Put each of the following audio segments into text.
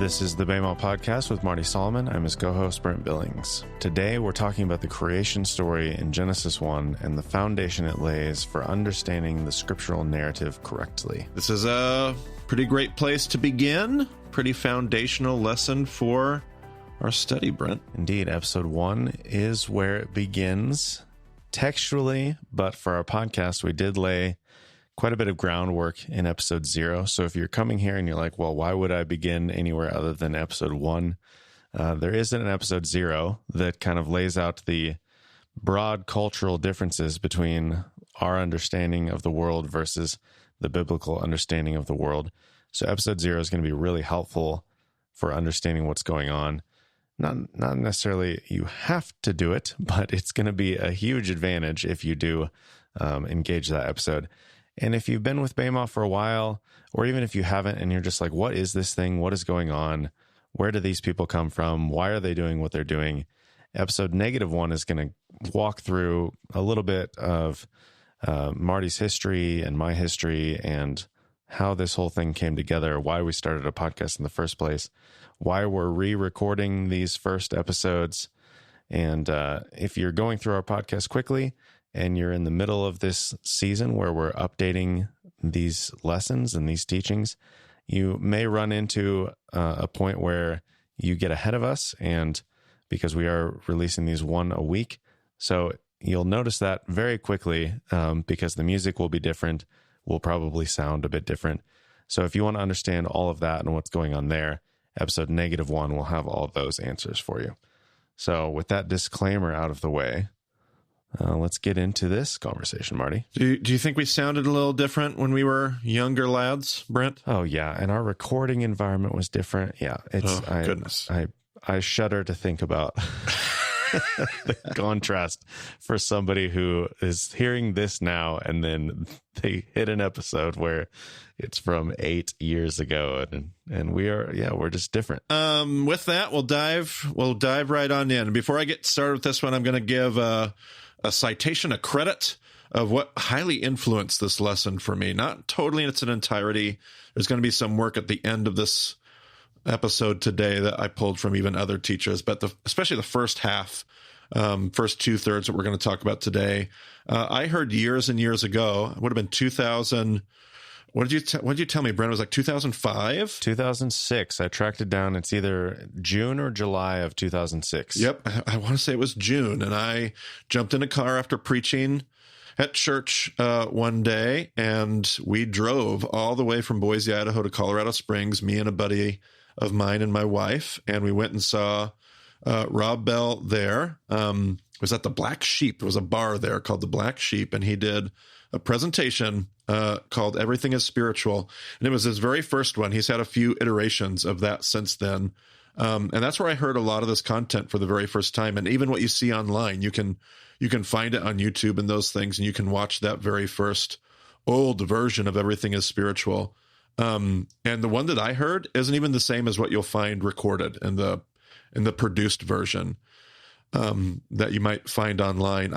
This is the Baymall Podcast with Marty Solomon. I'm his co-host, Brent Billings. Today, we're talking about the creation story in Genesis 1 and the foundation it lays for understanding the scriptural narrative correctly. This is a pretty great place to begin. Pretty foundational lesson for our study, Brent. Indeed, episode 1 is where it begins textually, but for our podcast, we did lay quite a bit of groundwork in episode 0. So if you're coming here and you're like, well, why would I begin anywhere other than episode 1? There isn't an episode 0 that kind of lays out the broad cultural differences between our understanding of the world versus the biblical understanding of the world. So episode 0 is going to be really helpful for understanding what's going on. Not necessarily you have to do it, but it's going to be a huge advantage if you do engage that episode. And if you've been with Baymall for a while, or even if you haven't and you're just like, what is this thing? What is going on? Where do these people come from? Why are they doing what they're doing? Episode -1 is going to walk through a little bit of Marty's history and my history and how this whole thing came together, why we started a podcast in the first place, why we're re-recording these first episodes. And if you're going through our podcast quickly, and you're in the middle of this season where we're updating these lessons and these teachings, you may run into a point where you get ahead of us, and because we are releasing these one a week. So you'll notice that very quickly because the music will be different, will probably sound a bit different. So if you want to understand all of that and what's going on there, episode -1 will have all of those answers for you. So with that disclaimer out of the way, let's get into this conversation, Marty. Do you think we sounded a little different when we were younger lads, Brent? Oh, yeah. And our recording environment was different. Yeah. Goodness. I shudder to think about the contrast for somebody who is hearing this now and then they hit an episode where it's from 8 years ago and we're just different. With that, we'll dive right on in. Before I get started with this one, I'm going to give a citation, a credit of what highly influenced this lesson for me. Not totally in its entirety. There's going to be some work at the end of this episode today that I pulled from even other teachers, but especially the first half, first 2/3 that we're going to talk about today. I heard years and years ago, it would have been 2000. What did you tell me, Brent? It was like 2005? 2006. I tracked it down. It's either June or July of 2006. Yep. I want to say it was June. And I jumped in a car after preaching at church one day, and we drove all the way from Boise, Idaho to Colorado Springs, me and a buddy of mine and my wife, and we went and saw Rob Bell there. It was at the Black Sheep. There was a bar there called the Black Sheep, and he did a presentation called Everything is Spiritual. And it was his very first one. He's had a few iterations of that since then. And that's where I heard a lot of this content for the very first time. And even what you see online, you can find it on YouTube and those things, and you can watch that very first old version of Everything is Spiritual. And the one that I heard isn't even the same as what you'll find recorded in the produced version that you might find online.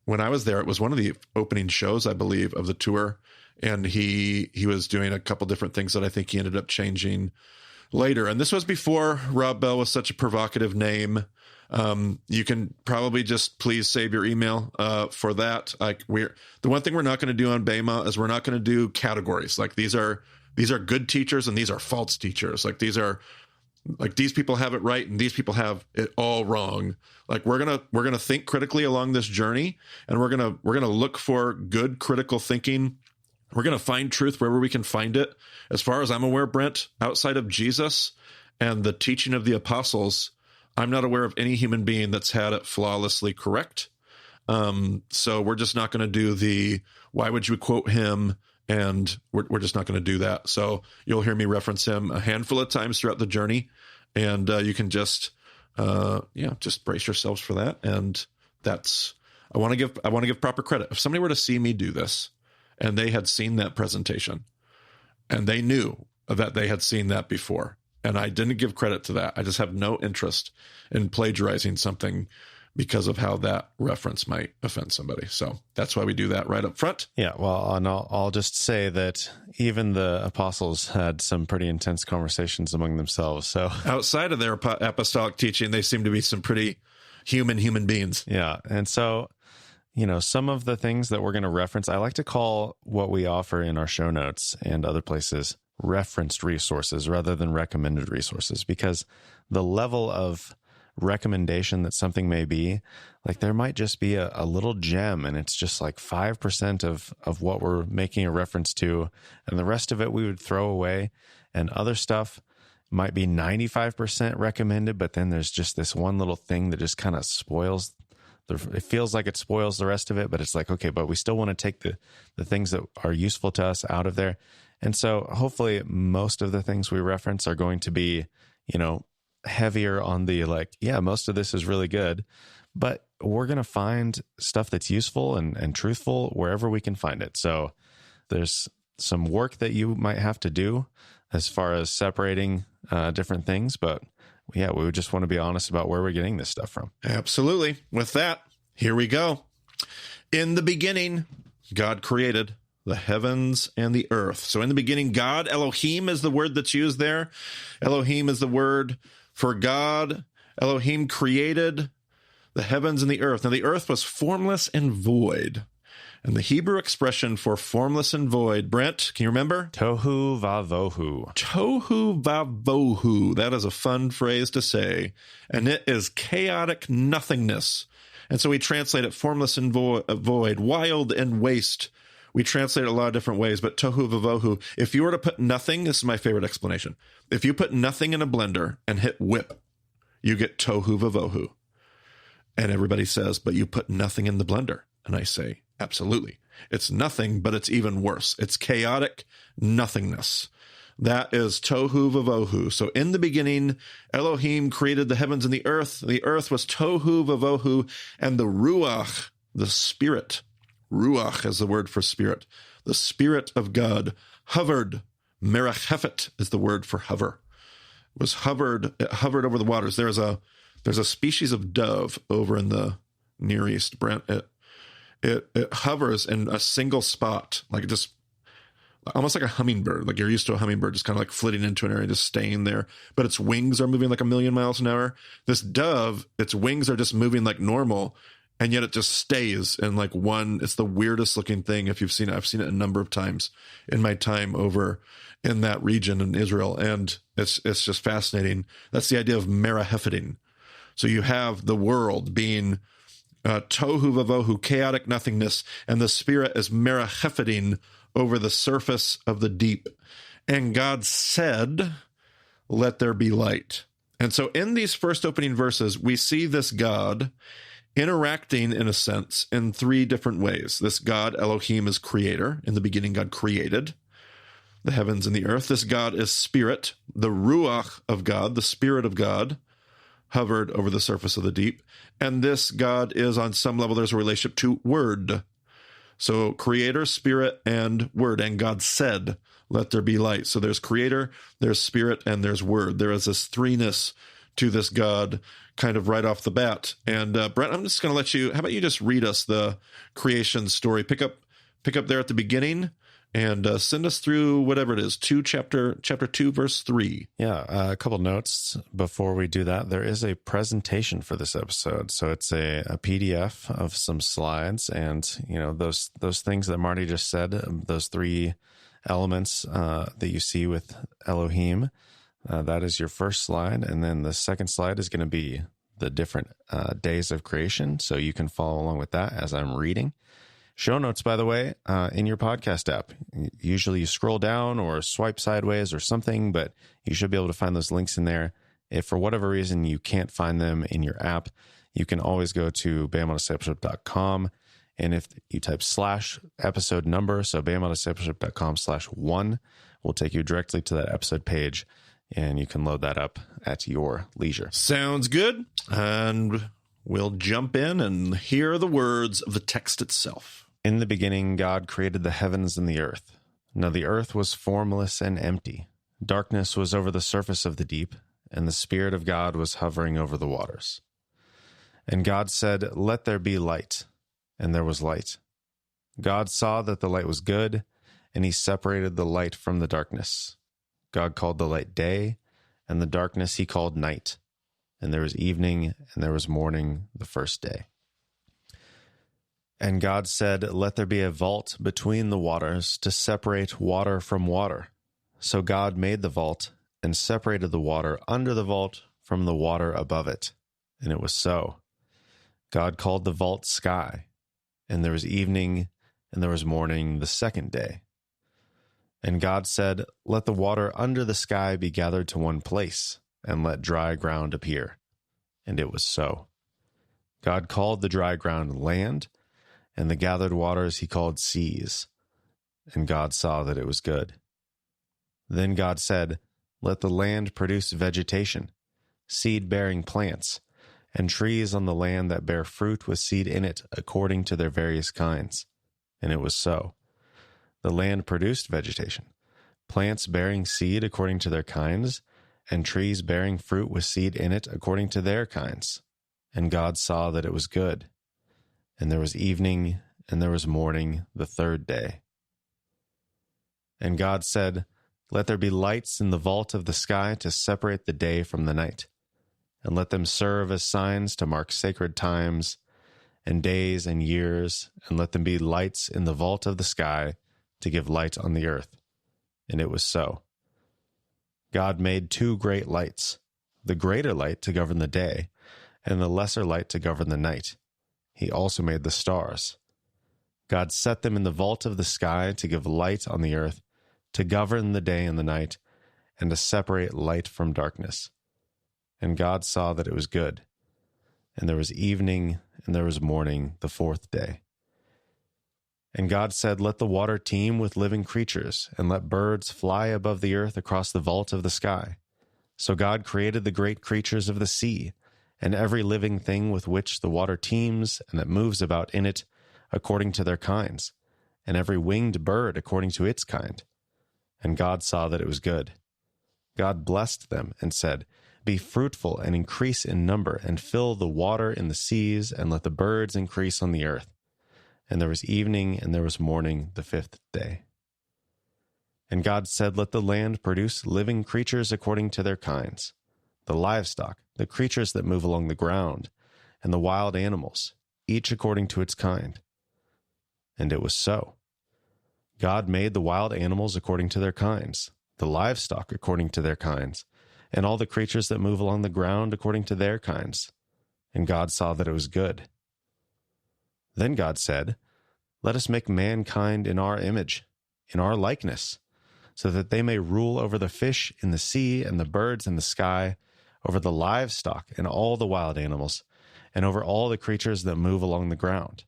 When I was there, it was one of the opening shows, I believe, of the tour, and he was doing a couple different things that I think he ended up changing later. And this was before Rob Bell was such a provocative name. You can probably just please save your email for that. The one thing we're not going to do on Baymall is we're not going to do categories. Like these are good teachers and these are false teachers. Like these people have it right and these people have it all wrong. Like we're gonna think critically along this journey, and we're gonna look for good critical thinking. We're gonna find truth wherever we can find it. As far as I'm aware, Brent, outside of Jesus and the teaching of the apostles, I'm not aware of any human being that's had it flawlessly correct. So we're just not going to do the why would you quote him, and we're just not going to do that. So you'll hear me reference him a handful of times throughout the journey, and you can just brace yourselves for that. And that's I want to give proper credit. If somebody were to see me do this, and they had seen that presentation, and they knew that they had seen that before, and I didn't give credit to that, I just have no interest in plagiarizing something because of how that reference might offend somebody. So that's why we do that right up front. Yeah, well, and I'll just say that even the apostles had some pretty intense conversations among themselves. So outside of their apostolic teaching, they seem to be some pretty human beings. Yeah, and so, you know, some of the things that we're going to reference, I like to call what we offer in our show notes and other places referenced resources rather than recommended resources, because the level of recommendation that something may be, like there might just be a little gem and it's just like 5% of what we're making a reference to, and the rest of it we would throw away, and other stuff might be 95% recommended, but then there's just this one little thing that just kind of spoils it feels like it spoils the rest of it, but it's like, okay, but we still want to take the things that are useful to us out of there. And so hopefully most of the things we reference are going to be, you know, heavier on the like, yeah, most of this is really good, but we're going to find stuff that's useful and truthful wherever we can find it. So there's some work that you might have to do as far as separating different things, but yeah, we would just want to be honest about where we're getting this stuff from. Absolutely. With that, here we go. In the beginning, God created the heavens and the earth. So in the beginning, God, Elohim is the word that's used there. Elohim is the word for God. Elohim created the heavens and the earth. Now the earth was formless and void. And the Hebrew expression for formless and void, Brent, can you remember? Tohu vavohu. Tohu vavohu. That is a fun phrase to say. And it is chaotic nothingness. And so we translate it formless and void, wild and waste. We translate it a lot of different ways, but tohu vavohu. If you were to put nothing, this is my favorite explanation. If you put nothing in a blender and hit whip, you get tohu vavohu. And everybody says, but you put nothing in the blender. And I say, absolutely. It's nothing, but it's even worse. It's chaotic nothingness. That is tohu vavohu. So in the beginning, Elohim created the heavens and the earth. The earth was tohu vavohu, and the ruach, the spirit, ruach is the word for spirit. The spirit of God hovered. Merachefet is the word for hover. It hovered over the waters. There's a species of dove over in the Near East, Brent. It hovers in a single spot, like just almost like a hummingbird. Like you're used to a hummingbird just kind of like flitting into an area, just staying there. But its wings are moving like 1,000,000 miles an hour. This dove, its wings are just moving like normal, and yet it just stays in like one. It's the weirdest looking thing. If you've seen it, I've seen it a number of times in my time over in that region in Israel, and it's just fascinating. That's the idea of merahefeting. So you have the world being tohu vavohu, chaotic nothingness, and the spirit is merachefeting over the surface of the deep. And God said, let there be light. And so in these first opening verses, we see this God interacting, in a sense, in three different ways. This God, Elohim, is creator. In the beginning, God created the heavens and the earth. This God is spirit. The ruach of God, the spirit of God, hovered over the surface of the deep. And this God is, on some level, there's a relationship to word. So creator, spirit, and word. And God said, let there be light. So there's creator, there's spirit, and there's word. There is this threeness to this God kind of right off the bat. And Brent, I'm just going to let you, how about you just read us the creation story? Pick up there at the beginning and send us through whatever it is, chapter 2, verse 3. Yeah, a couple notes before we do that. There is a presentation for this episode. So it's a PDF of some slides, and you know those things that Marty just said, those three elements that you see with Elohim. That is your first slide, and then the second slide is going to be the different days of creation, so you can follow along with that as I'm reading. Show notes, by the way, in your podcast app. Usually you scroll down or swipe sideways or something, but you should be able to find those links in there. If for whatever reason you can't find them in your app, you can always go to bamodiscipleship.com, and if you type /episode number, so bamodiscipleship.com/1, will take you directly to that episode page, and you can load that up at your leisure. Sounds good. And we'll jump in and hear the words of the text itself. In the beginning, God created the heavens and the earth. Now the earth was formless and empty. Darkness was over the surface of the deep, and the Spirit of God was hovering over the waters. And God said, "Let there be light." And there was light. God saw that the light was good, and he separated the light from the darkness. God called the light day, and the darkness he called night. And there was evening, and there was morning the first day. And God said, "Let there be a vault between the waters to separate water from water." So God made the vault and separated the water under the vault from the water above it. And it was so. God called the vault sky. And there was evening, and there was morning the second day. And God said, "Let the water under the sky be gathered to one place, and let dry ground appear." And it was so. God called the dry ground land, and the gathered waters he called seas. And God saw that it was good. Then God said, "Let the land produce vegetation, seed-bearing plants, and trees on the land that bear fruit with seed in it according to their various kinds." And it was so. The land produced vegetation, plants bearing seed according to their kinds, and trees bearing fruit with seed in it according to their kinds. And God saw that it was good. And there was evening, and there was morning the third day. And God said, "Let there be lights in the vault of the sky to separate the day from the night, and let them serve as signs to mark sacred times and days and years, and let them be lights in the vault of the sky to give light on the earth." And it was so. God made two great lights, the greater light to govern the day, and the lesser light to govern the night. He also made the stars. God set them in the vault of the sky to give light on the earth, to govern the day and the night, and to separate light from darkness. And God saw that it was good. And there was evening, and there was morning the fourth day. And God said, "Let the water teem with living creatures, and let birds fly above the earth across the vault of the sky." So God created the great creatures of the sea, and every living thing with which the water teems and that moves about in it according to their kinds, and every winged bird according to its kind. And God saw that it was good. God blessed them and said, "Be fruitful and increase in number, and fill the water in the seas, and let the birds increase on the earth." And there was evening, and there was morning the fifth day. And God said, "Let the land produce living creatures according to their kinds, the livestock, the creatures that move along the ground, and the wild animals, each according to its kind." And it was so. God made the wild animals according to their kinds, the livestock according to their kinds, and all the creatures that move along the ground according to their kinds. And God saw that it was good. Then God said, "Let us make mankind in our image, in our likeness, so that they may rule over the fish in the sea and the birds in the sky, over the livestock and all the wild animals, and over all the creatures that move along the ground."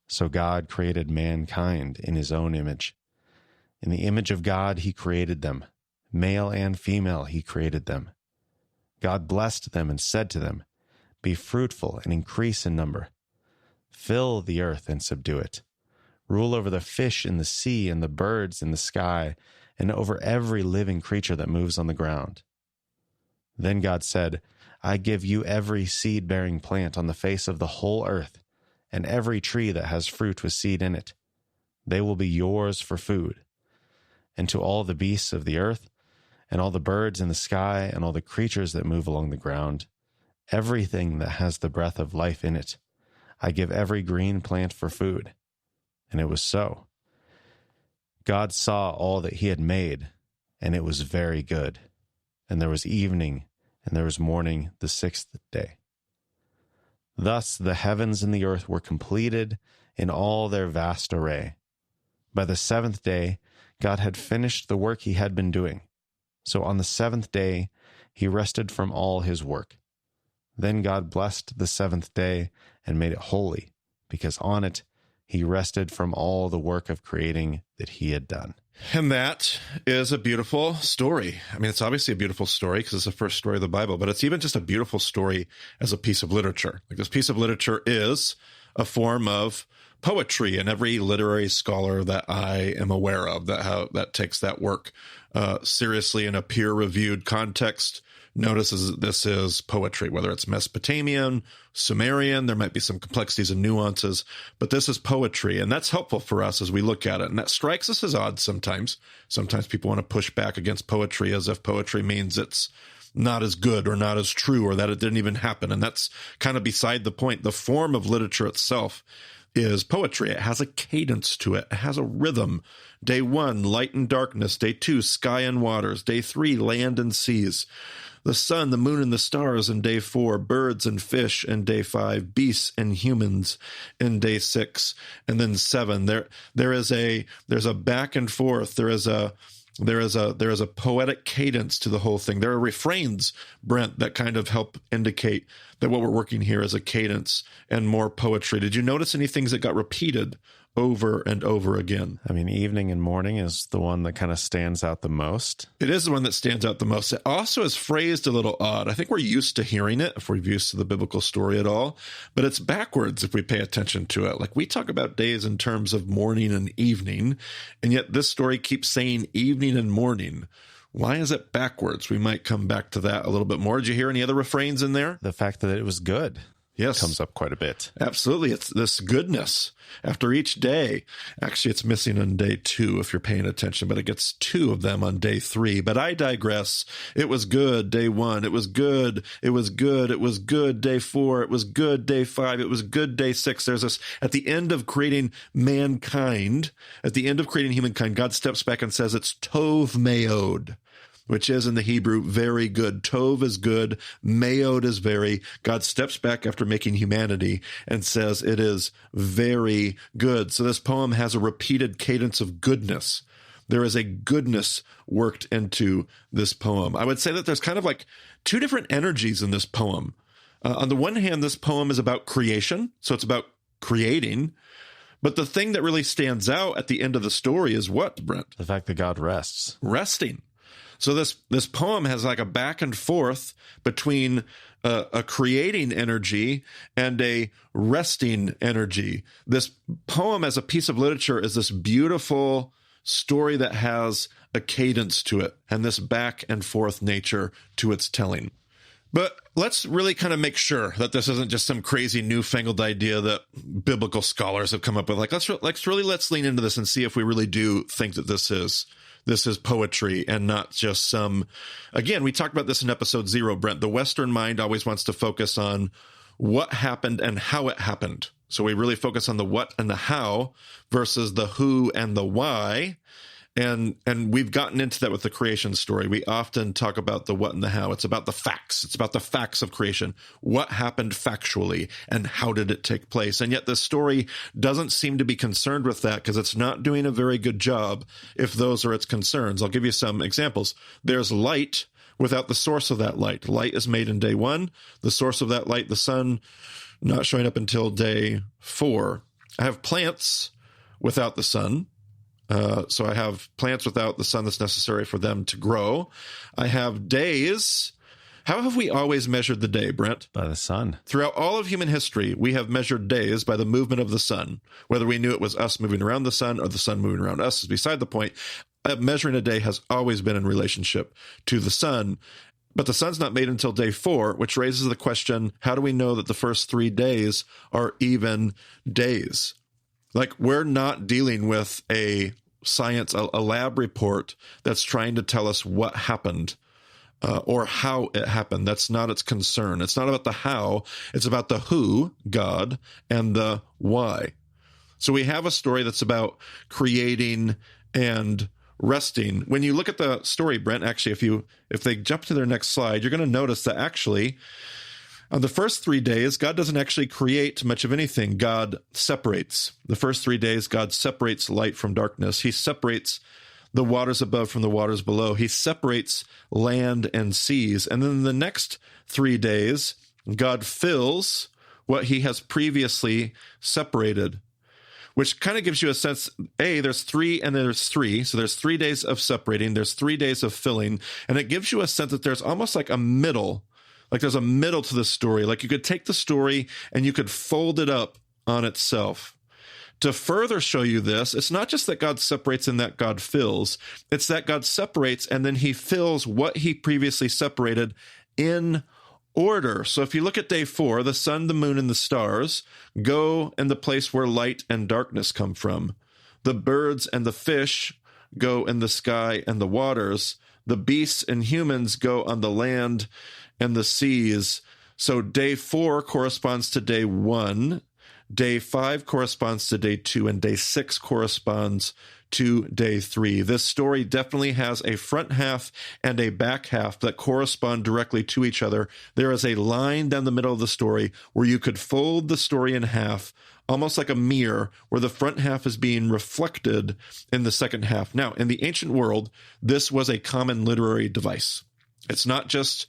So God created mankind in his own image. In the image of God he created them. Male and female he created them. God blessed them and said to them, "Be fruitful and increase in number. Fill the earth and subdue it. Rule over the fish in the sea and the birds in the sky, and over every living creature that moves on the ground." Then God said, "I give you every seed-bearing plant on the face of the whole earth, and every tree that has fruit with seed in it. They will be yours for food. And to all the beasts of the earth, and all the birds in the sky, and all the creatures that move along the ground, everything that has the breath of life in it, I give every green plant for food." And it was so. God saw all that he had made, and it was very good. And there was evening, and there was morning the sixth day. Thus the heavens and the earth were completed in all their vast array. By the seventh day, God had finished the work he had been doing. So on the seventh day, he rested from all his work. Then God blessed the seventh day and made it holy, because on it he rested from all the work of creating that he had done. And that is a beautiful story. I mean, it's obviously a beautiful story because it's the first story of the Bible, but it's even just a beautiful story as a piece of literature. Like, this piece of literature is a form of poetry, and every literary scholar that I am aware of that takes that work seriously in a peer-reviewed context Notice this is poetry, whether it's Mesopotamian, Sumerian, there might be some complexities and nuances, but this is poetry, and that's helpful for us as we look at it. And that strikes us as odd sometimes. Sometimes people want to push back against poetry as if poetry means it's not as good or not as true or that it didn't even happen. And that's kind of beside the point. The form of literature itself is poetry. It has a cadence to it. It has a rhythm. Day 1, light and darkness. Day 2, sky and waters. Day 3, land and seas. The sun, the moon, and the stars in day 4, birds and fish in day 5, beasts and humans in day 6, and then 7. There's a back and forth. There is a poetic cadence to the whole thing. There are refrains, Brent, that kind of help indicate that what we're working here is a cadence and more poetry. Did you notice any things that got repeated over and over again? I mean, evening and morning is the one that kind of stands out the most. It is the one that stands out the most. It also is phrased a little odd. I think we're used to hearing it if we're used to the biblical story at all, but it's backwards if we pay attention to it. Like, we talk about days in terms of morning and evening, and yet this story keeps saying evening and morning. Why is it backwards? We might come back to that a little bit more. Did you hear any other refrains in there? The fact that it was good. Yes. Comes up quite a bit. Absolutely. It's this goodness after each day. Actually, it's missing on day 2 if you're paying attention, but it gets 2 of them on day 3. But I digress. It was good, day 1. It was good. It was good. It was good, day 4. It was good, day 5. It was good, day 6. There's this, at the end of creating mankind, at the end of creating humankind, God steps back and says it's tov meod, which is in the Hebrew, very good. Tov is good. Meod is very. God steps back after making humanity and says it is very good. So this poem has a repeated cadence of goodness. There is a goodness worked into this poem. I would say that there's kind of like 2 different energies in this poem. On the one hand, this poem is about creation. So it's about creating. But the thing that really stands out at the end of the story is what, Brent? The fact that God rests. Resting. So this poem has like a back and forth between a creating energy and a resting energy. This poem as a piece of literature is this beautiful story that has a cadence to it and this back and forth nature to its telling. But let's really kind of make sure that this isn't just some crazy newfangled idea that biblical scholars have come up with. Like, let's lean into this and see if we really do think that this is poetry and not just some, again, we talked about this in episode 0, Brent. The Western mind always wants to focus on what happened and how it happened. So we really focus on the what and the how versus the who and the why. And we've gotten into that with the creation story. We often talk about the what and the how. It's about the facts. It's about the facts of creation. What happened factually and how did it take place? And yet this story doesn't seem to be concerned with that because it's not doing a very good job if those are its concerns. I'll give you some examples. There's light without the source of that light. Light is made in day 1. The source of that light, the sun, not showing up until day 4. I have plants without the sun. So I have plants without the sun that's necessary for them to grow. I have days. How have we always measured the day, Brent? By the sun. Throughout all of human history, we have measured days by the movement of the sun. Whether we knew it was us moving around the sun or the sun moving around us is beside the point. Measuring a day has always been in relationship to the sun. But the sun's not made until day 4, which raises the question, how do we know that the first 3 days are even days? Like, we're not dealing with a science, a lab report that's trying to tell us what happened or how it happened. That's not its concern. It's not about the how. It's about the who, God, and the why. So we have a story that's about creating and resting. When you look at the story, Brent, actually, if they jump to their next slide, you're going to notice that actually on the first 3 days, God doesn't actually create much of anything. God separates. The first 3 days, God separates light from darkness. He separates the waters above from the waters below. He separates land and seas. And then the next 3 days, God fills what he has previously separated, which kind of gives you a sense, there's 3 and there's 3. So there's 3 days of separating. There's 3 days of filling. And it gives you a sense that there's almost like a middle. Like there's a middle to the story. Like you could take the story and you could fold it up on itself. To further show you this, it's not just that God separates and that God fills. It's that God separates and then he fills what he previously separated in order. So if you look at day 4, the sun, the moon, and the stars go in the place where light and darkness come from. The birds and the fish go in the sky and the waters. The beasts and humans go on the land and the seas. So day 4 corresponds to day 1. Day 5 corresponds to day 2, and day 6 corresponds to day 3. This story definitely has a front half and a back half that correspond directly to each other. There is a line down the middle of the story where you could fold the story in half, almost like a mirror, where the front half is being reflected in the second half. Now, in the ancient world, this was a common literary device. It's not just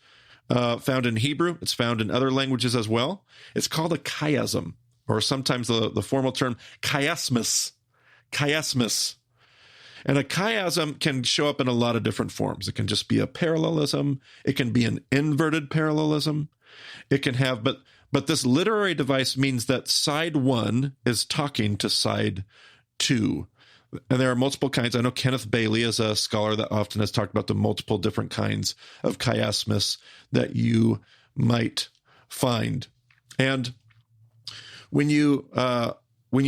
found in Hebrew, it's found in other languages as well. It's called a chiasm, or sometimes the formal term chiasmus. Chiasmus. And a chiasm can show up in a lot of different forms. It can just be a parallelism. It can be an inverted parallelism. It can have, but this literary device means that side 1 is talking to side 2. And there are multiple kinds. I know Kenneth Bailey is a scholar that often has talked about the multiple different kinds of chiasmus that you might find. And when you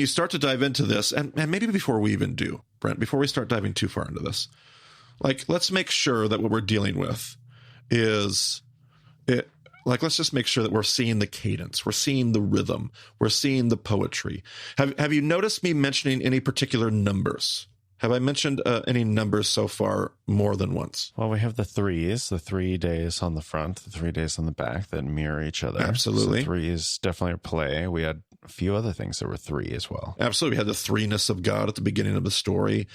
start to dive into this, and maybe before we even do, Brent, before we start diving too far into this, let's make sure that what we're dealing with is it. Let's just make sure that we're seeing the cadence, we're seeing the rhythm, we're seeing the poetry. Have you noticed me mentioning any particular numbers? Have I mentioned any numbers so far more than once? Well, we have the 3s, the 3 days on the front, the 3 days on the back that mirror each other. Absolutely. So 3 is definitely a play. We had a few other things that were 3 as well. Absolutely. We had the threeness of God at the beginning of the story.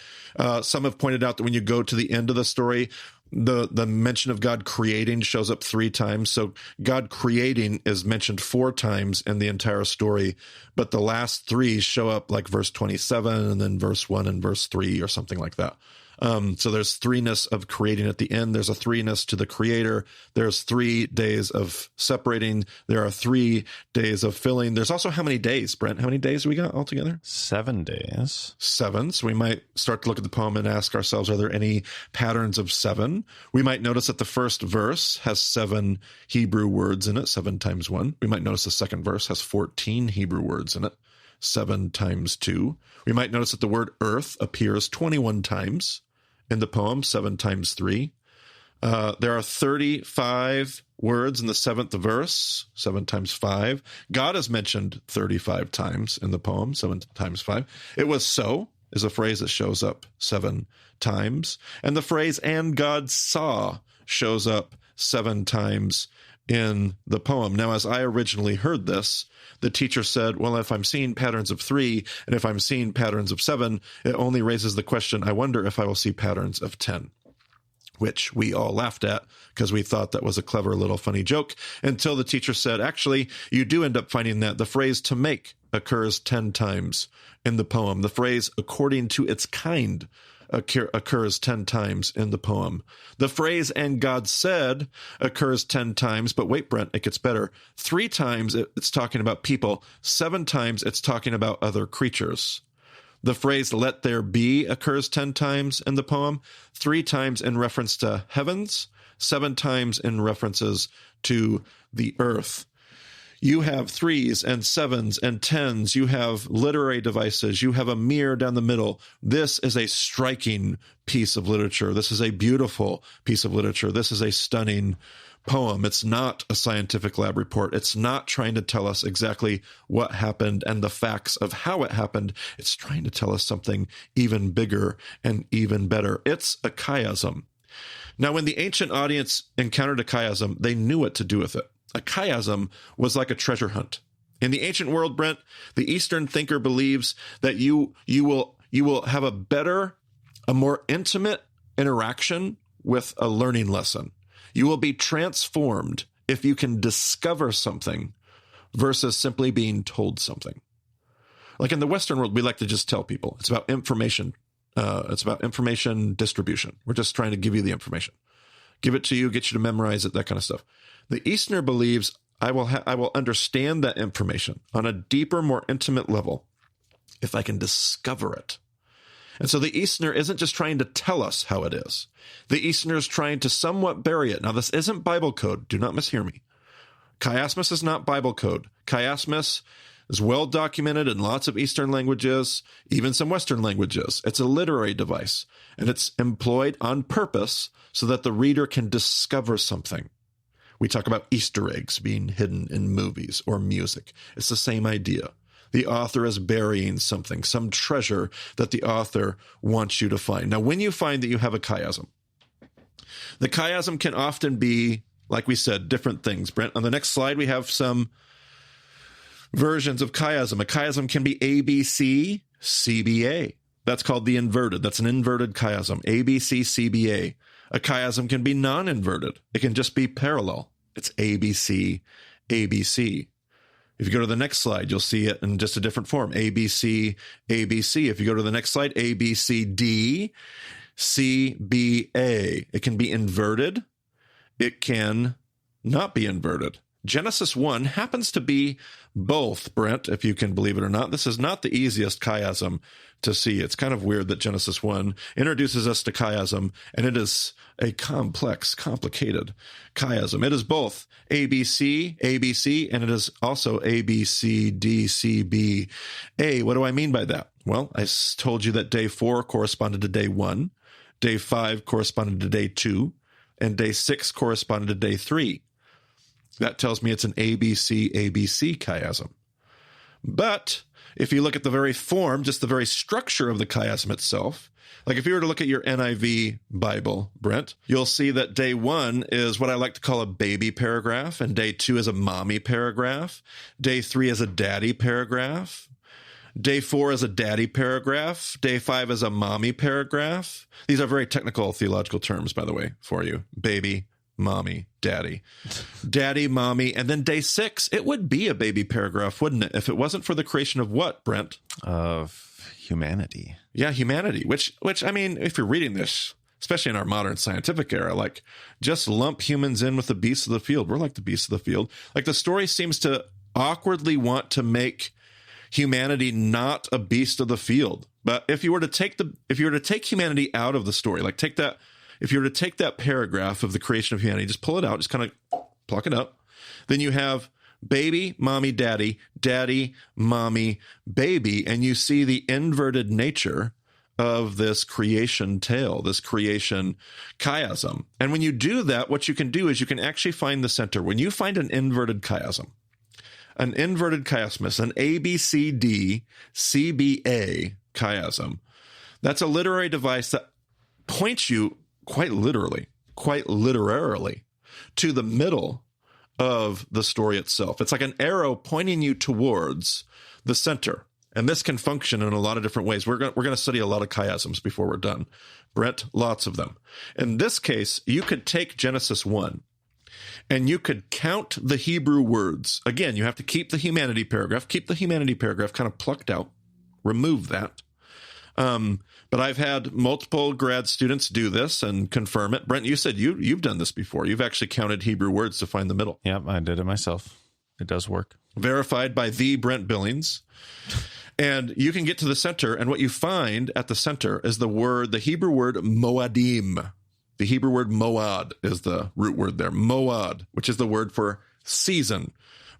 Some have pointed out that when you go to the end of the story, the mention of God creating shows up 3 times. So God creating is mentioned 4 times in the entire story, but the last 3 show up like verse 27 and then verse 1 and verse 3 or something like that. So there's threeness of creating at the end. There's a threeness to the creator. There's 3 days of separating. There are 3 days of filling. There's also how many days, Brent? How many days do we got altogether? 7 days. 7. So we might start to look at the poem and ask ourselves, are there any patterns of 7? We might notice that the first verse has 7 Hebrew words in it, 7 times 1. We might notice the second verse has 14 Hebrew words in it, 7 times 2. We might notice that the word earth appears 21 times in the poem, 7 times 3. There are 35 words in the 7th verse, 7 times 5. God is mentioned 35 times in the poem, 7 times 5. It was so is a phrase that shows up 7 times. And the phrase, and God saw, shows up 7 times in the poem. Now, as I originally heard this, the teacher said, well, if I'm seeing patterns of 3 and if I'm seeing patterns of 7, it only raises the question, I wonder if I will see patterns of 10, which we all laughed at because we thought that was a clever little funny joke until the teacher said, actually, you do end up finding that the phrase to make occurs 10 times in the poem. The phrase according to its kind occurs 10 times in the poem. The phrase, and God said, occurs 10 times, but wait, Brent, it gets better. 3 times it's talking about people. 7 times it's talking about other creatures. The phrase, let there be, occurs 10 times in the poem, 3 times in reference to heavens, 7 times in references to the earth. You have 3s and 7s and 10s. You have literary devices. You have a mirror down the middle. This is a striking piece of literature. This is a beautiful piece of literature. This is a stunning poem. It's not a scientific lab report. It's not trying to tell us exactly what happened and the facts of how it happened. It's trying to tell us something even bigger and even better. It's a chiasm. Now, when the ancient audience encountered a chiasm, they knew what to do with it. A chiasm was like a treasure hunt. In the ancient world, Brent, the Eastern thinker believes that you will have a more intimate interaction with a learning lesson. You will be transformed if you can discover something versus simply being told something. Like in the Western world, we like to just tell people. It's about information. It's about information distribution. We're just trying to give you the information. Give it to you, get you to memorize it, that kind of stuff. The Easterner believes I will understand that information on a deeper, more intimate level if I can discover it. And so the Easterner isn't just trying to tell us how it is. The Easterner is trying to somewhat bury it. Now, this isn't Bible code. Do not mishear me. Chiasmus is not Bible code. Chiasmus is well documented in lots of Eastern languages, even some Western languages. It's a literary device, and it's employed on purpose so that the reader can discover something. We talk about Easter eggs being hidden in movies or music. It's the same idea. The author is burying something, some treasure that the author wants you to find. Now, when you find that you have a chiasm, the chiasm can often be, like we said, different things. Brent, on the next slide, we have some versions of chiasm. A chiasm can be ABC, CBA. That's called the inverted. That's an inverted chiasm, ABC, CBA. A chiasm can be non-inverted. It can just be parallel. It's ABC, ABC. If you go to the next slide, you'll see it in just a different form, ABC, ABC. If you go to the next slide, ABCD, CBA. It can be inverted. It can not be inverted. Genesis 1 happens to be both, Brent, if you can believe it or not. This is not the easiest chiasm to see. It's kind of weird that Genesis 1 introduces us to chiasm, and it is a complex, complicated chiasm. It is both ABC, ABC, and it is also ABCDCBA. What do I mean by that? Well, I told you that day 4 corresponded to day 1, day 5 corresponded to day 2, and day 6 corresponded to day 3. That tells me it's an ABC, ABC chiasm. But if you look at the very form, just the very structure of the chiasm itself, like if you were to look at your NIV Bible, Brent, you'll see that day 1 is what I like to call a baby paragraph, and day 2 is a mommy paragraph. Day 3 is a daddy paragraph. Day 4 is a daddy paragraph. Day 5 is a mommy paragraph. These are very technical theological terms, by the way, for you. Baby, mommy, daddy. Daddy, mommy, and then day 6, it would be a baby paragraph, wouldn't it? If it wasn't for the creation of what, Brent? Of humanity. Yeah, humanity, which I mean, if you're reading this, especially in our modern scientific era, like just lump humans in with the beasts of the field. We're like the beasts of the field. Like the story seems to awkwardly want to make humanity not a beast of the field. But if you were to take humanity out of the story, like if you were to take that paragraph of the creation of humanity, just pull it out, just kind of pluck it up, then you have baby, mommy, daddy, daddy, mommy, baby, and you see the inverted nature of this creation tale, this creation chiasm. And when you do that, what you can do is you can actually find the center. When you find an inverted chiasmus, an ABCD CBA chiasm, that's a literary device that points you quite literarily, to the middle of the story itself. It's like an arrow pointing you towards the center. And this can function in a lot of different ways. We're going to study a lot of chiasms before we're done. Brent, lots of them. In this case, you could take Genesis 1 and you could count the Hebrew words. Again, you have to keep the humanity paragraph kind of plucked out, remove that. But I've had multiple grad students do this and confirm it. Brent, you said you've done this before. You've actually counted Hebrew words to find the middle. Yep, I did it myself. It does work. Verified by the Brent Billings. And you can get to the center, and what you find at the center is the Hebrew word moadim. The Hebrew word moad is the root word there. Moad, which is the word for season.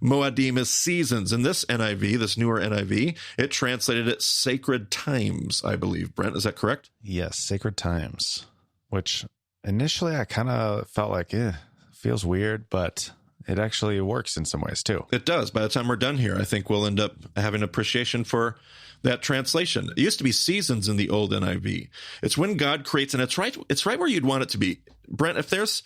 Moadim is seasons. In this NIV, this newer NIV, it translated it sacred times, I believe. Brent, is that correct? Yes, sacred times, which initially I kind of felt like, feels weird, but it actually works in some ways too. It does. By the time we're done here, I think we'll end up having appreciation for that translation. It used to be seasons in the old NIV. It's when God creates, and it's right where you'd want it to be. Brent, if there's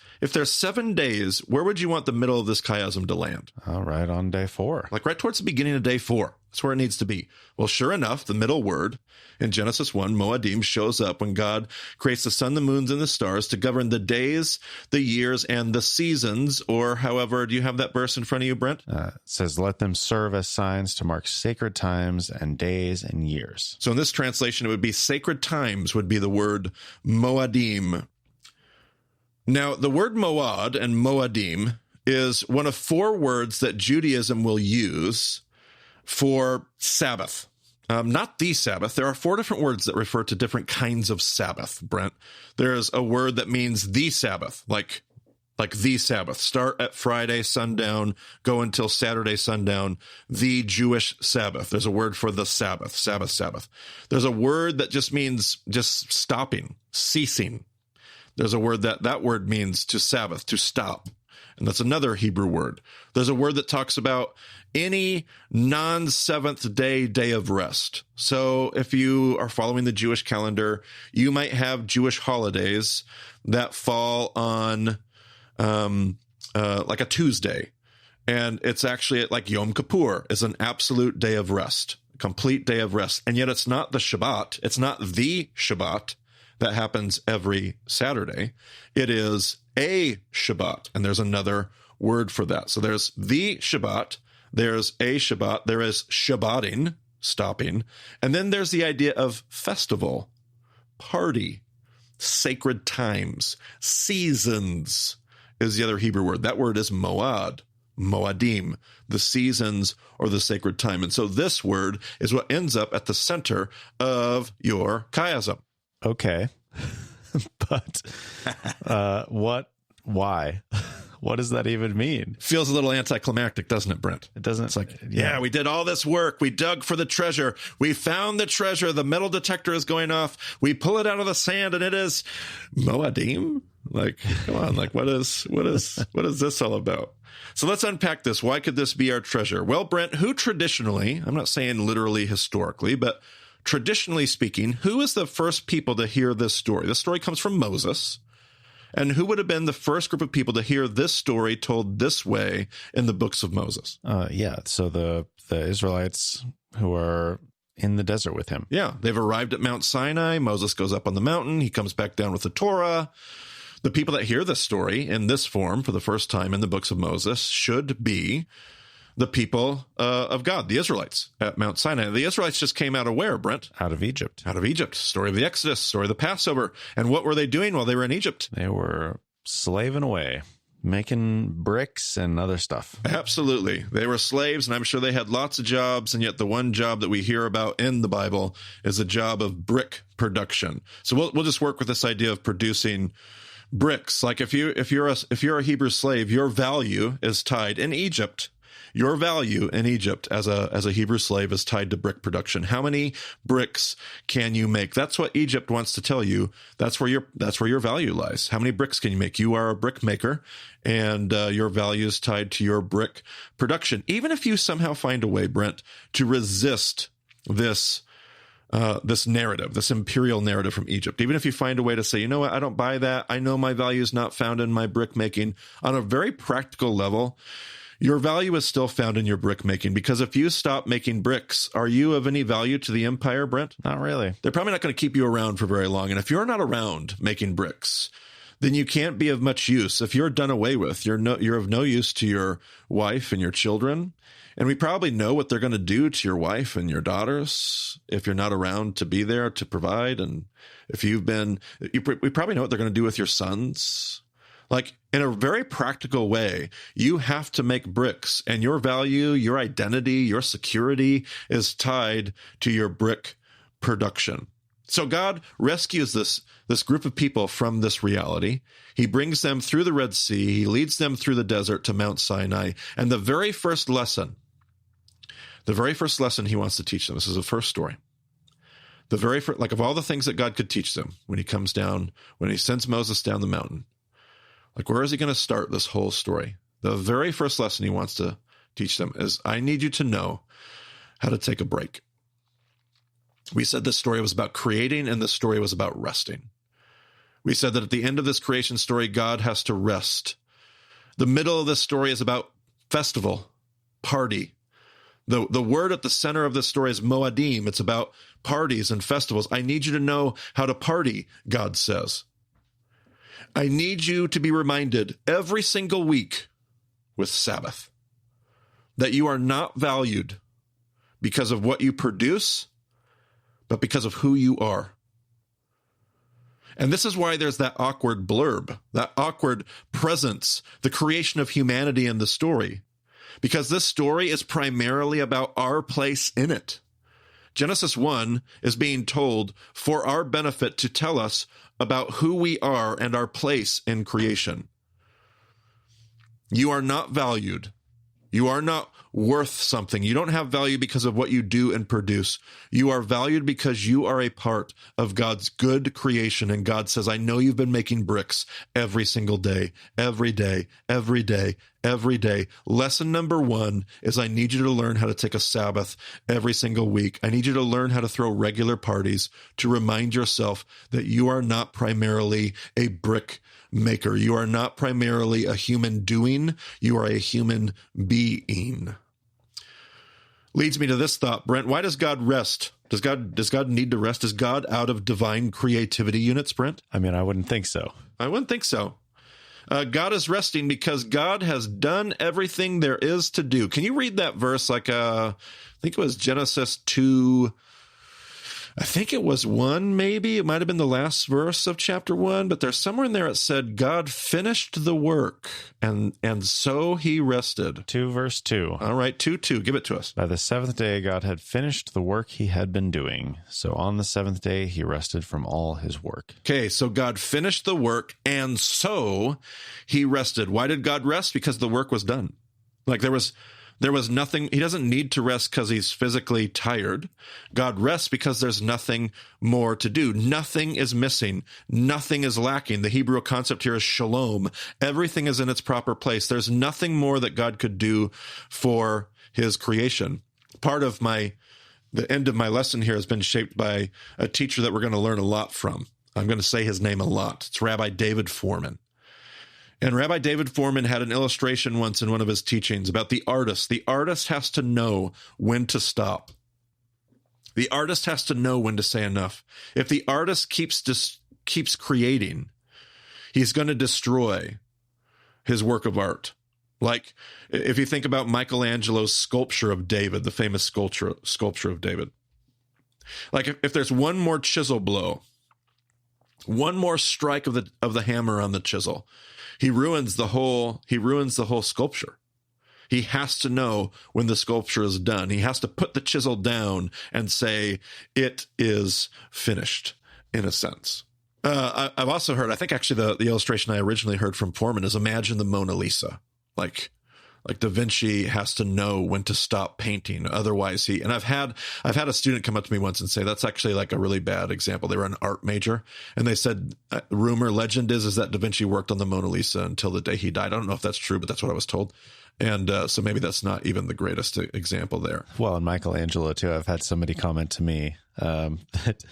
7 days, where would you want the middle of this chiasm to land? Right on day 4. Like right towards the beginning of day 4. That's where it needs to be. Well, sure enough, the middle word in Genesis 1, Moadim, shows up when God creates the sun, the moons, and the stars to govern the days, the years, and the seasons, or however, do you have that verse in front of you, Brent? It says, let them serve as signs to mark sacred times and days and years. So in this translation, it would be sacred times would be the word Moadim. Now, the word Moad and Moadim is one of 4 words that Judaism will use for Sabbath. not the Sabbath. There are 4 different words that refer to different kinds of Sabbath, Brent. There's a word that means the Sabbath, like the Sabbath. Start at Friday sundown, go until Saturday sundown, the Jewish Sabbath. There's a word for the Sabbath, Sabbath. There's a word that just means just stopping, ceasing. There's a word that word means to Sabbath, to stop. And that's another Hebrew word. There's a word that talks about any non-seventh day of rest. So if you are following the Jewish calendar, you might have Jewish holidays that fall on like a Tuesday. And it's actually like Yom Kippur is an absolute day of rest, complete day of rest. And yet it's not the Shabbat. It's not the Shabbat that happens every Saturday. It is a Shabbat. And there's another word for that. So there's the Shabbat, there's a Shabbat, there is Shabbating, stopping. And then there's the idea of festival, party, sacred times, seasons is the other Hebrew word. That word is moad, moadim, the seasons or the sacred time. And so this word is what ends up at the center of your chiasm. Okay. But why? What does that even mean? Feels a little anticlimactic, doesn't it, Brent? It doesn't. It's like, yeah, we did all this work. We dug for the treasure. We found the treasure. The metal detector is going off. We pull it out of the sand and it is Moadim. Like, come on, like what is this all about? So let's unpack this. Why could this be our treasure? Well, Brent, who traditionally, I'm not saying literally historically, but traditionally speaking, who is the first people to hear this story? This story comes from Moses. And who would have been the first group of people to hear this story told this way in the books of Moses? So the Israelites who are in the desert with him. Yeah, they've arrived at Mount Sinai. Moses goes up on the mountain. He comes back down with the Torah. The people that hear this story in this form for the first time in the books of Moses should be the people of God, the Israelites at Mount Sinai. The Israelites just came out of where, Brent? Out of Egypt. Out of Egypt. Story of the Exodus, story of the Passover. And what were they doing while they were in Egypt? They were slaving away, making bricks and other stuff. Absolutely. They were slaves, and I'm sure they had lots of jobs, and yet the one job that we hear about in the Bible is the job of brick production. So we'll just work with this idea of producing bricks. Like if you're a Hebrew slave, your value is tied in Egypt. Your value in Egypt as a Hebrew slave is tied to brick production. How many bricks can you make? That's what Egypt wants to tell you. That's where your value lies. How many bricks can you make? You are a brick maker, and your value is tied to your brick production. Even if you somehow find a way, Brent, to resist this narrative, this imperial narrative from Egypt, even if you find a way to say, you know what, I don't buy that. I know my value is not found in my brick making. On a very practical level, your value is still found in your brick making, because if you stop making bricks, are you of any value to the empire, Brent? Not really. They're probably not going to keep you around for very long. And if you're not around making bricks, then you can't be of much use. If you're done away with, you're of no use to your wife and your children. And we probably know what they're going to do to your wife and your daughters if you're not around to be there to provide. And if we probably know what they're going to do with your sons. Like, in a very practical way, you have to make bricks, and your value, your identity, your security is tied to your brick production. So God rescues this group of people from this reality. He brings them through the Red Sea. He leads them through the desert to Mount Sinai. And the very first lesson he wants to teach them, this is the first story. The very first, like of all the things that God could teach them when he comes down, when he sends Moses down the mountain, like, where is he going to start this whole story? The very first lesson he wants to teach them is, I need you to know how to take a break. We said this story was about creating, and this story was about resting. We said that at the end of this creation story, God has to rest. The middle of this story is about festival, party. The word at the center of this story is moadim. It's about parties and festivals. I need you to know how to party, God says. I need you to be reminded every single week with Sabbath that you are not valued because of what you produce, but because of who you are. And this is why there's that awkward blurb, that awkward presence, the creation of humanity in the story, because this story is primarily about our place in it. Genesis 1 is being told for our benefit to tell us about who we are and our place in creation. You are not valued. You are not worth something. You don't have value because of what you do and produce. You are valued because you are a part of God's good creation. And God says, I know you've been making bricks every single day, every day, every day, every day. Lesson number 1 is I need you to learn how to take a Sabbath every single week. I need you to learn how to throw regular parties to remind yourself that you are not primarily a brick maker. You are not primarily a human doing. You are a human being. Leads me to this thought, Brent. Why does God rest? Does God need to rest? Is God out of divine creativity units, Brent? I mean, I wouldn't think so. I wouldn't think so. God is resting because God has done everything there is to do. Can you read that verse? I think it was Genesis 2. I think it was 1, maybe. It might have been the last verse of chapter 1, but there's somewhere in there it said, God finished the work, and so he rested. 2 verse 2. All right, 2:2. Give it to us. By the seventh day, God had finished the work he had been doing. So on the seventh day, he rested from all his work. Okay, so God finished the work, and so he rested. Why did God rest? Because the work was done. Like there was nothing. He doesn't need to rest because he's physically tired. God rests because there's nothing more to do. Nothing is missing. Nothing is lacking. The Hebrew concept here is shalom. Everything is in its proper place. There's nothing more that God could do for his creation. Part of the end of my lesson here has been shaped by a teacher that we're going to learn a lot from. I'm going to say his name a lot. It's Rabbi David Foreman. And Rabbi David Foreman had an illustration once in one of his teachings about the artist. The artist has to know when to stop. The artist has to know when to say enough. If the artist keeps creating, he's going to destroy his work of art. Like if you think about Michelangelo's sculpture of David, the famous sculpture of David. Like if there's one more chisel blow, one more strike of the hammer on the chisel, he ruins the whole sculpture. He has to know when the sculpture is done. He has to put the chisel down and say, it is finished, in a sense. I've also heard, I think actually the illustration I originally heard from Foreman is imagine the Mona Lisa. Like Da Vinci has to know when to stop painting. Otherwise and I've had a student come up to me once and say, that's actually like a really bad example. They were an art major and they said, legend is that Da Vinci worked on the Mona Lisa until the day he died. I don't know if that's true, but that's what I was told. And so maybe that's not even the greatest example there. Well, and Michelangelo too. I've had somebody comment to me that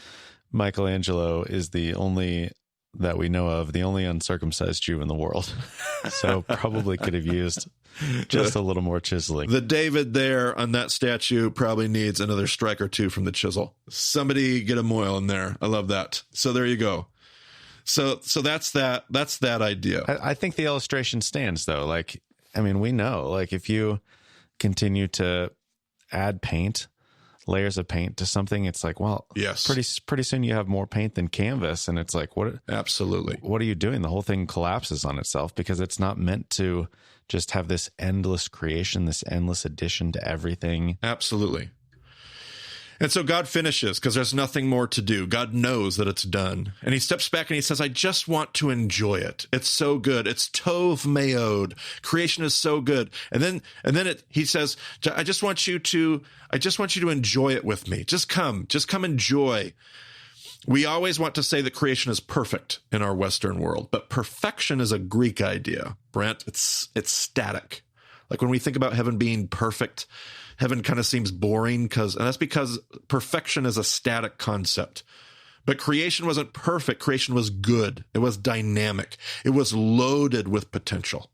Michelangelo is the only that we know of, the only uncircumcised Jew in the world. So probably could have used just a little more chiseling. The David there on that statue probably needs another strike or two from the chisel. Somebody get a moil in there. I love that. So there you go. So that's that idea. I think the illustration stands though. Like, I mean, we know, like if you continue to add layers of paint to something, it's like, well, yes, pretty soon you have more paint than canvas, and it's like, absolutely, what are you doing? The whole thing collapses on itself because it's not meant to just have this endless creation, this endless addition to everything. Absolutely. And so God finishes because there's nothing more to do. God knows that it's done. And he steps back and he says, I just want to enjoy it. It's so good. It's tov meod. Creation is so good. And then he says, I just want you to enjoy it with me. Just come enjoy. We always want to say that creation is perfect in our Western world, but perfection is a Greek idea, Brent. It's static. Like when we think about heaven being perfect, heaven kind of seems boring and that's because perfection is a static concept. But creation wasn't perfect. Creation was good. It was dynamic. It was loaded with potential.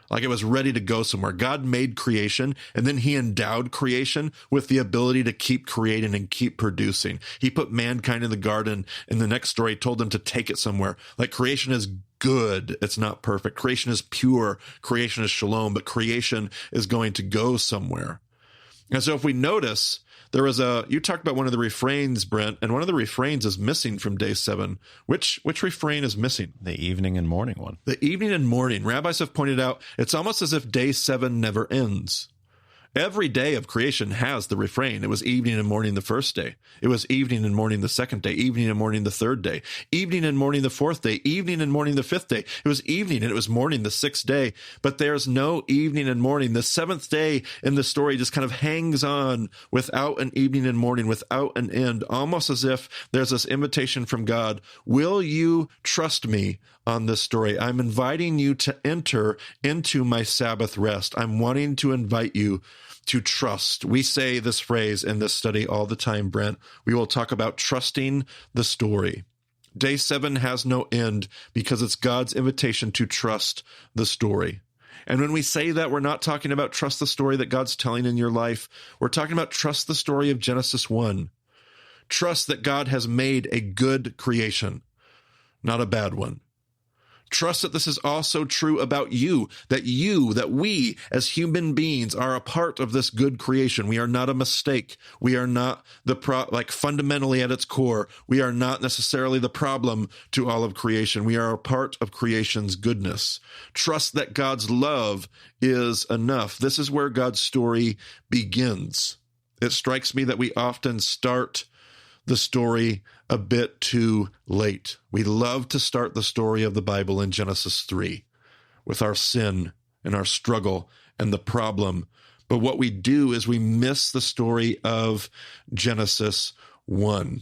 Like it was ready to go somewhere. God made creation, and then he endowed creation with the ability to keep creating and keep producing. He put mankind in the garden. In the next story, he told them to take it somewhere. Like creation is good. It's not perfect. Creation is pure. Creation is shalom, but creation is going to go somewhere. And so if we notice, you talked about one of the refrains, Brent, and one of the refrains is missing from day 7. Which refrain is missing? The evening and morning one. The evening and morning. Rabbis have pointed out it's almost as if day 7 never ends. Every day of creation has the refrain. It was evening and morning the first day. It was evening and morning the second day, evening and morning the third day, evening and morning the fourth day, evening and morning the fifth day. It was evening and it was morning the sixth day, but there's no evening and morning. The seventh day in the story just kind of hangs on without an evening and morning, without an end, almost as if there's this invitation from God. Will you trust me on this story? I'm inviting you to enter into my Sabbath rest. I'm wanting to invite you to trust. We say this phrase in this study all the time, Brent. We will talk about trusting the story. Day 7 has no end because it's God's invitation to trust the story. And when we say that, we're not talking about trust the story that God's telling in your life. We're talking about trust the story of Genesis 1. Trust that God has made a good creation, not a bad one. Trust that this is also true about you, that we as human beings are a part of this good creation. We are not a mistake. We are not fundamentally at its core. We are not necessarily the problem to all of creation. We are a part of creation's goodness. Trust that God's love is enough. This is where God's story begins. It strikes me that we often start the story a bit too late. We love to start the story of the Bible in Genesis 3 with our sin and our struggle and the problem. But what we do is we miss the story of Genesis 1.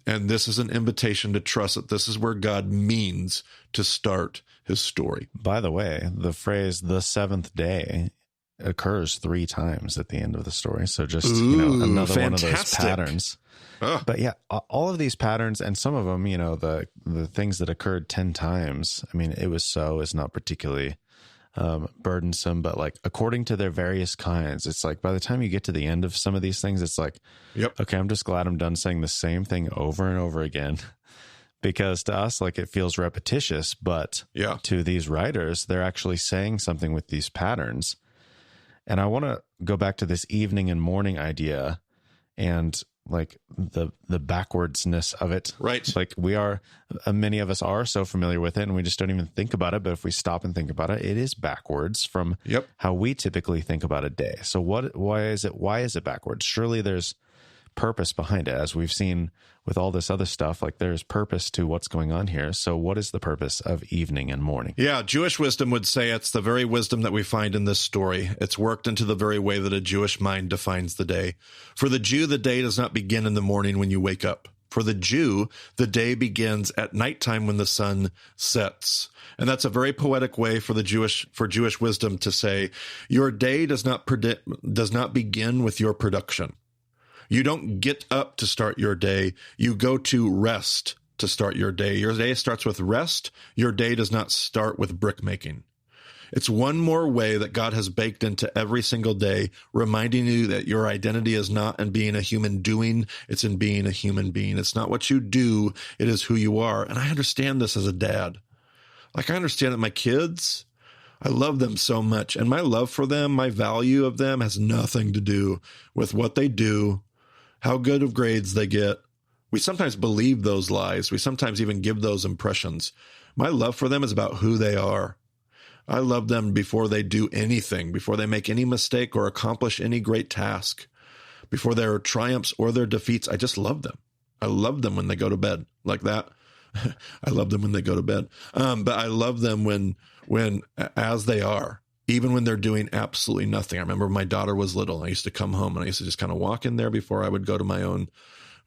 And this is an invitation to trust that this is where God means to start his story. By the way, the phrase the seventh day occurs 3 times at the end of the story. So just, another one of those patterns. But yeah, all of these patterns, and some of them, the things that occurred 10 times, I mean, it was so is not particularly burdensome, but like according to their various kinds, it's like by the time you get to the end of some of these things, it's like, yep, okay, I'm just glad I'm done saying the same thing over and over again. Because to us, like it feels repetitious, but to these writers, they're actually saying something with these patterns. And I want to go back to this evening and morning idea and like the backwardsness of it. Right. Like we are, many of us are so familiar with it and we just don't even think about it. But if we stop and think about it, it is backwards from how we typically think about a day. So why is it backwards? Surely there's purpose behind it. As we've seen with all this other stuff, like there's purpose to what's going on here. So what is the purpose of evening and morning? Yeah, Jewish wisdom would say it's the very wisdom that we find in this story. It's worked into the very way that a Jewish mind defines the day. For the Jew, the day does not begin in the morning when you wake up. For the Jew, the day begins at nighttime when the sun sets. And that's a very poetic way for Jewish wisdom to say, your day does not begin with your production. You don't get up to start your day. You go to rest to start your day. Your day starts with rest. Your day does not start with brick making. It's one more way that God has baked into every single day, reminding you that your identity is not in being a human doing, it's in being a human being. It's not what you do, it is who you are. And I understand this as a dad. Like I understand that my kids, I love them so much. And my love for them, my value of them has nothing to do with what they do, how good of grades they get. We sometimes believe those lies. We sometimes even give those impressions. My love for them is about who they are. I love them before they do anything, before they make any mistake or accomplish any great task, before their triumphs or their defeats. I just love them. I love them when they go to bed like that. I love them when they go to bed. But I love them when as they are. Even when they're doing absolutely nothing. I remember my daughter was little. I used to come home and I used to just kind of walk in there before I would go to my own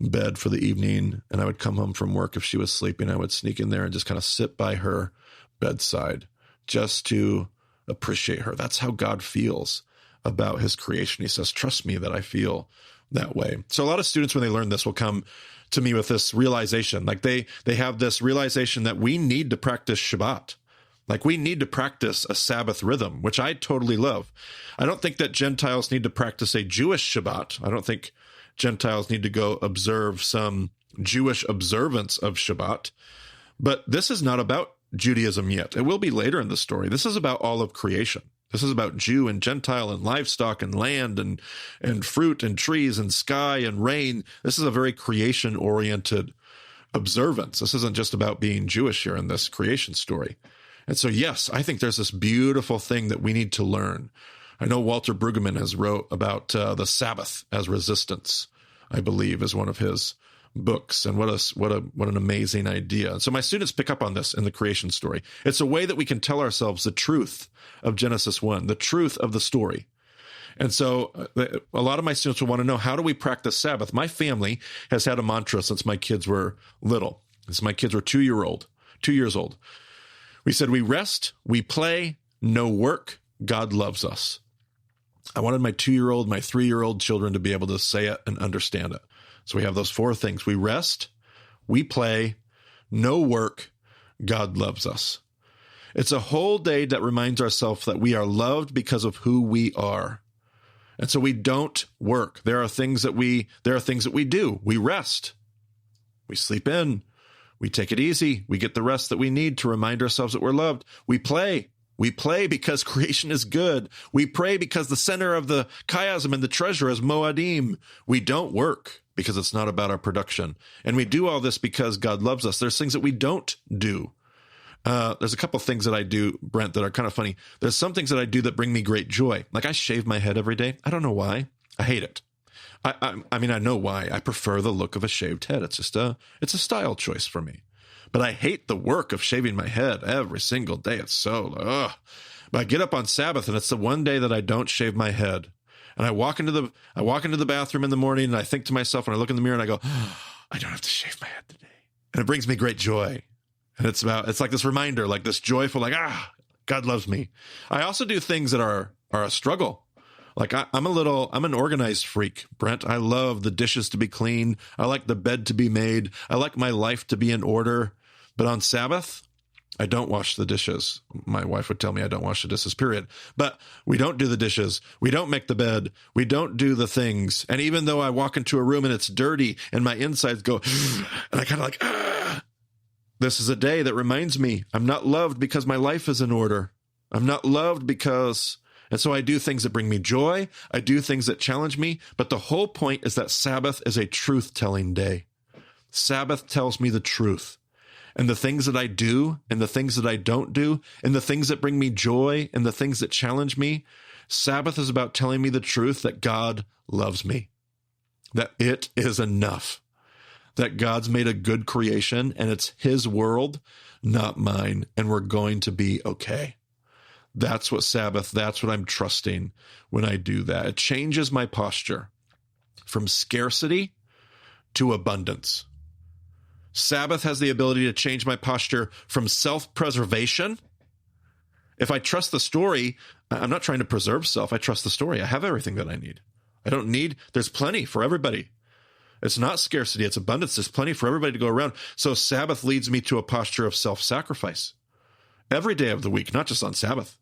bed for the evening. And I would come home from work. If she was sleeping, I would sneak in there and just kind of sit by her bedside just to appreciate her. That's how God feels about his creation. He says, trust me that I feel that way. So a lot of students, when they learn this, will come to me with this realization. Like they have this realization that we need to practice Shabbat. Like we need to practice a Sabbath rhythm, which I totally love. I don't think that Gentiles need to practice a Jewish Shabbat. I don't think Gentiles need to go observe some Jewish observance of Shabbat. But this is not about Judaism yet. It will be later in the story. This is about all of creation. This is about Jew and Gentile and livestock and land and fruit and trees and sky and rain. This is a very creation-oriented observance. This isn't just about being Jewish here in this creation story. And so, yes, I think there's this beautiful thing that we need to learn I know Walter Brueggemann has wrote about the Sabbath as resistance, I believe, is one of his books. And what an amazing idea. So my students pick up on this in the creation story. It's a way that we can tell ourselves the truth of Genesis 1, the truth of the story. And so a lot of my students will want to know, how do we practice Sabbath? My family has had a mantra since my kids were little. Since my kids were 2 years old. We said, we rest, we play, no work, God loves us. I wanted my 2-year-old, my 3-year-old children to be able to say it and understand it. So we have those 4 things. We rest, we play, no work, God loves us. It's a whole day that reminds ourselves that we are loved because of who we are. And so we don't work. There are things that we do. We rest. We sleep in. We take it easy. We get the rest that we need to remind ourselves that we're loved. We play. We play because creation is good. We pray because the center of the chiasm and the treasure is Moadim. We don't work because it's not about our production. And we do all this because God loves us. There's things that we don't do. There's a couple things that I do, Brent, that are kind of funny. There's some things that I do that bring me great joy. Like I shave my head every day. I don't know why. I hate it. I mean, I know why. I prefer the look of a shaved head. It's a style choice for me. But I hate the work of shaving my head every single day. It's so, But I get up on Sabbath, and it's the one day that I don't shave my head. And I walk into the bathroom in the morning, and I think to myself, and I look in the mirror, and I go, I don't have to shave my head today. And it brings me great joy. And it's like this reminder, like this joyful, like, God loves me. I also do things that are a struggle. Like I'm an organized freak, Brent. I love the dishes to be clean. I like the bed to be made. I like my life to be in order. But on Sabbath, I don't wash the dishes. My wife would tell me I don't wash the dishes, period. But we don't do the dishes. We don't make the bed. We don't do the things. And even though I walk into a room and it's dirty and my insides go, and I kind of like, this is a day that reminds me I'm not loved because my life is in order. I'm not loved because... And so I do things that bring me joy. I do things that challenge me. But the whole point is that Sabbath is a truth-telling day. Sabbath tells me the truth. And the things that I do and the things that I don't do and the things that bring me joy and the things that challenge me, Sabbath is about telling me the truth that God loves me, that it is enough, that God's made a good creation and it's his world, not mine, and we're going to be okay. That's what Sabbath, that's what I'm trusting when I do that. It changes my posture from scarcity to abundance. Sabbath has the ability to change my posture from self-preservation. If I trust the story, I'm not trying to preserve self. I trust the story. I have everything that I need. I don't need, there's plenty for everybody. It's not scarcity, it's abundance. There's plenty for everybody to go around. So Sabbath leads me to a posture of self-sacrifice every day of the week, not just on Sabbath.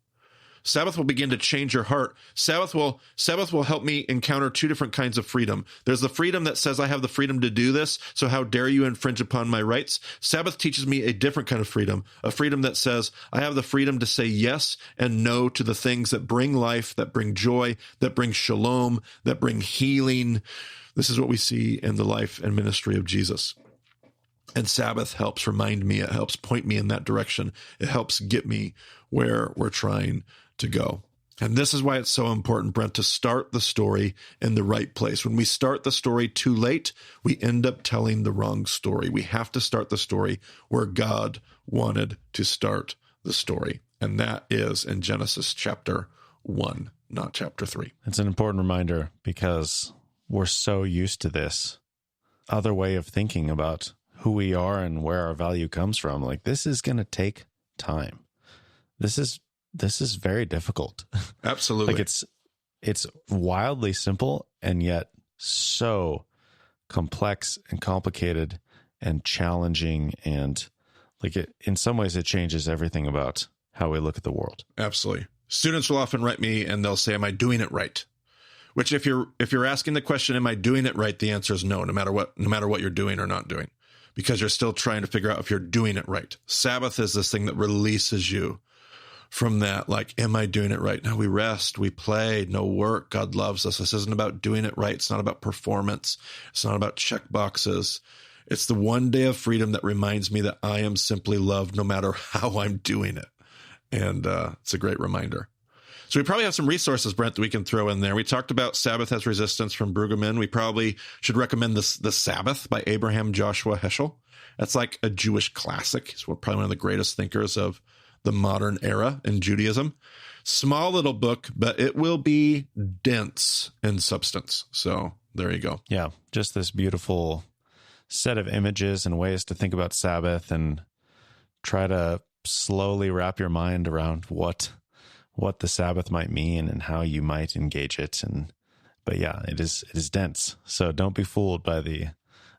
Sabbath will begin to change your heart. Sabbath will help me encounter 2 different kinds of freedom. There's the freedom that says I have the freedom to do this, so how dare you infringe upon my rights? Sabbath teaches me a different kind of freedom, a freedom that says I have the freedom to say yes and no to the things that bring life, that bring joy, that bring shalom, that bring healing. This is what we see in the life and ministry of Jesus. And Sabbath helps remind me, it helps point me in that direction. It helps get me where we're trying to go. And this is why it's so important, Brent, to start the story in the right place. When we start the story too late, we end up telling the wrong story. We have to start the story where God wanted to start the story. And that is in Genesis chapter 1, not chapter 3. It's an important reminder because we're so used to this other way of thinking about who we are and where our value comes from. Like, this is going to take time. This is very difficult. Absolutely. Like it's wildly simple and yet so complex and complicated and challenging, and like in some ways it changes everything about how we look at the world. Absolutely. Students will often write me and they'll say, am I doing it right? Which if you're asking the question, am I doing it right? The answer is no, no matter what you're doing or not doing, because you're still trying to figure out if you're doing it right. Sabbath is this thing that releases you from that, like, am I doing it right? No, we rest, we play, no work. God loves us. This isn't about doing it right. It's not about performance. It's not about check boxes. It's the one day of freedom that reminds me that I am simply loved no matter how I'm doing it. And it's a great reminder. So we probably have some resources, Brent, that we can throw in there. We talked about Sabbath as Resistance from Brueggemann. We probably should recommend The Sabbath by Abraham Joshua Heschel. That's like a Jewish classic. He's probably one of the greatest thinkers of the modern era in Judaism. Small little book, but it will be dense in substance. So there you go. Yeah, just this beautiful set of images and ways to think about Sabbath and try to slowly wrap your mind around what the Sabbath might mean and how you might engage it. But yeah, it is dense. So don't be fooled by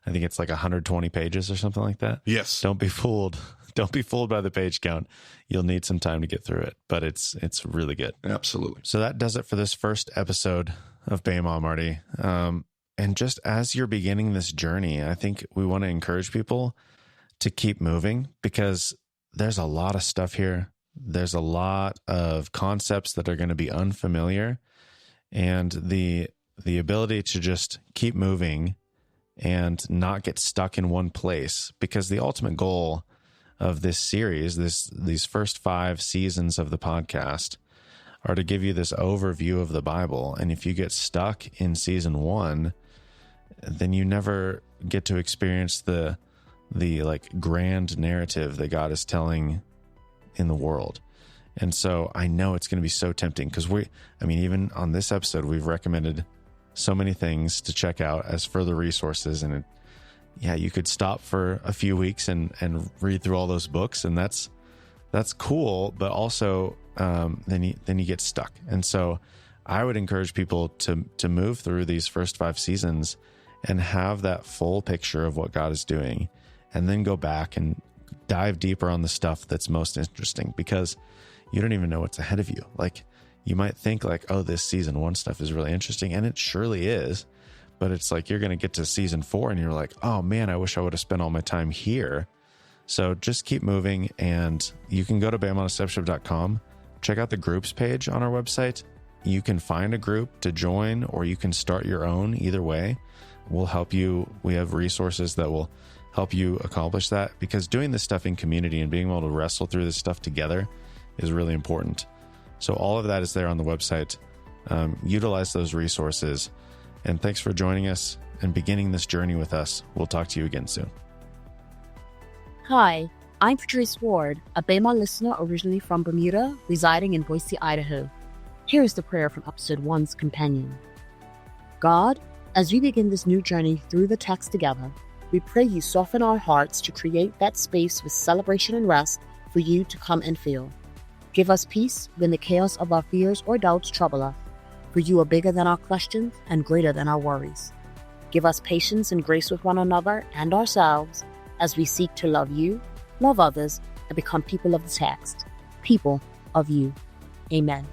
I think it's like 120 pages or something like that. Yes. Don't be fooled. Don't be fooled by the page count. You'll need some time to get through it, but it's really good. Absolutely. So that does it for this first episode of Bema, Marty. And just as you're beginning this journey, I think we want to encourage people to keep moving because there's a lot of stuff here. There's a lot of concepts that are going to be unfamiliar, and the ability to just keep moving and not get stuck in one place, because the ultimate goal of this series, these first 5 seasons of the podcast, are to give you this overview of the Bible. And if you get stuck in season 1, then you never get to experience the like grand narrative that God is telling in the world. And so I know it's going to be so tempting because even on this episode, we've recommended so many things to check out as further resources. And you could stop for a few weeks and read through all those books, and that's cool. But also, then you get stuck. And so I would encourage people to move through these first 5 seasons and have that full picture of what God is doing, and then go back and dive deeper on the stuff that's most interesting, because you don't even know what's ahead of you. Like, you might think like, oh, this season 1 stuff is really interesting, and it surely is. But it's like you're going to get to season 4 and you're like, oh man, I wish I would have spent all my time here. So just keep moving, and you can go to BamaDiscipleship.com, check out the groups page on our website. You can find a group to join, or you can start your own. Either way, we'll help you. We have resources that will help you accomplish that, because doing this stuff in community and being able to wrestle through this stuff together is really important. So all of that is there on the website. Utilize those resources. And thanks for joining us and beginning this journey with us. We'll talk to you again soon. Hi, I'm Patrice Ward, a Bema listener originally from Bermuda, residing in Boise, Idaho. Here is the prayer from episode 1's companion. God, as we begin this new journey through the text together, we pray you soften our hearts to create that space with celebration and rest for you to come and fill. Give us peace when the chaos of our fears or doubts trouble us, for you are bigger than our questions and greater than our worries. Give us patience and grace with one another and ourselves as we seek to love you, love others, and become people of the text, people of you. Amen.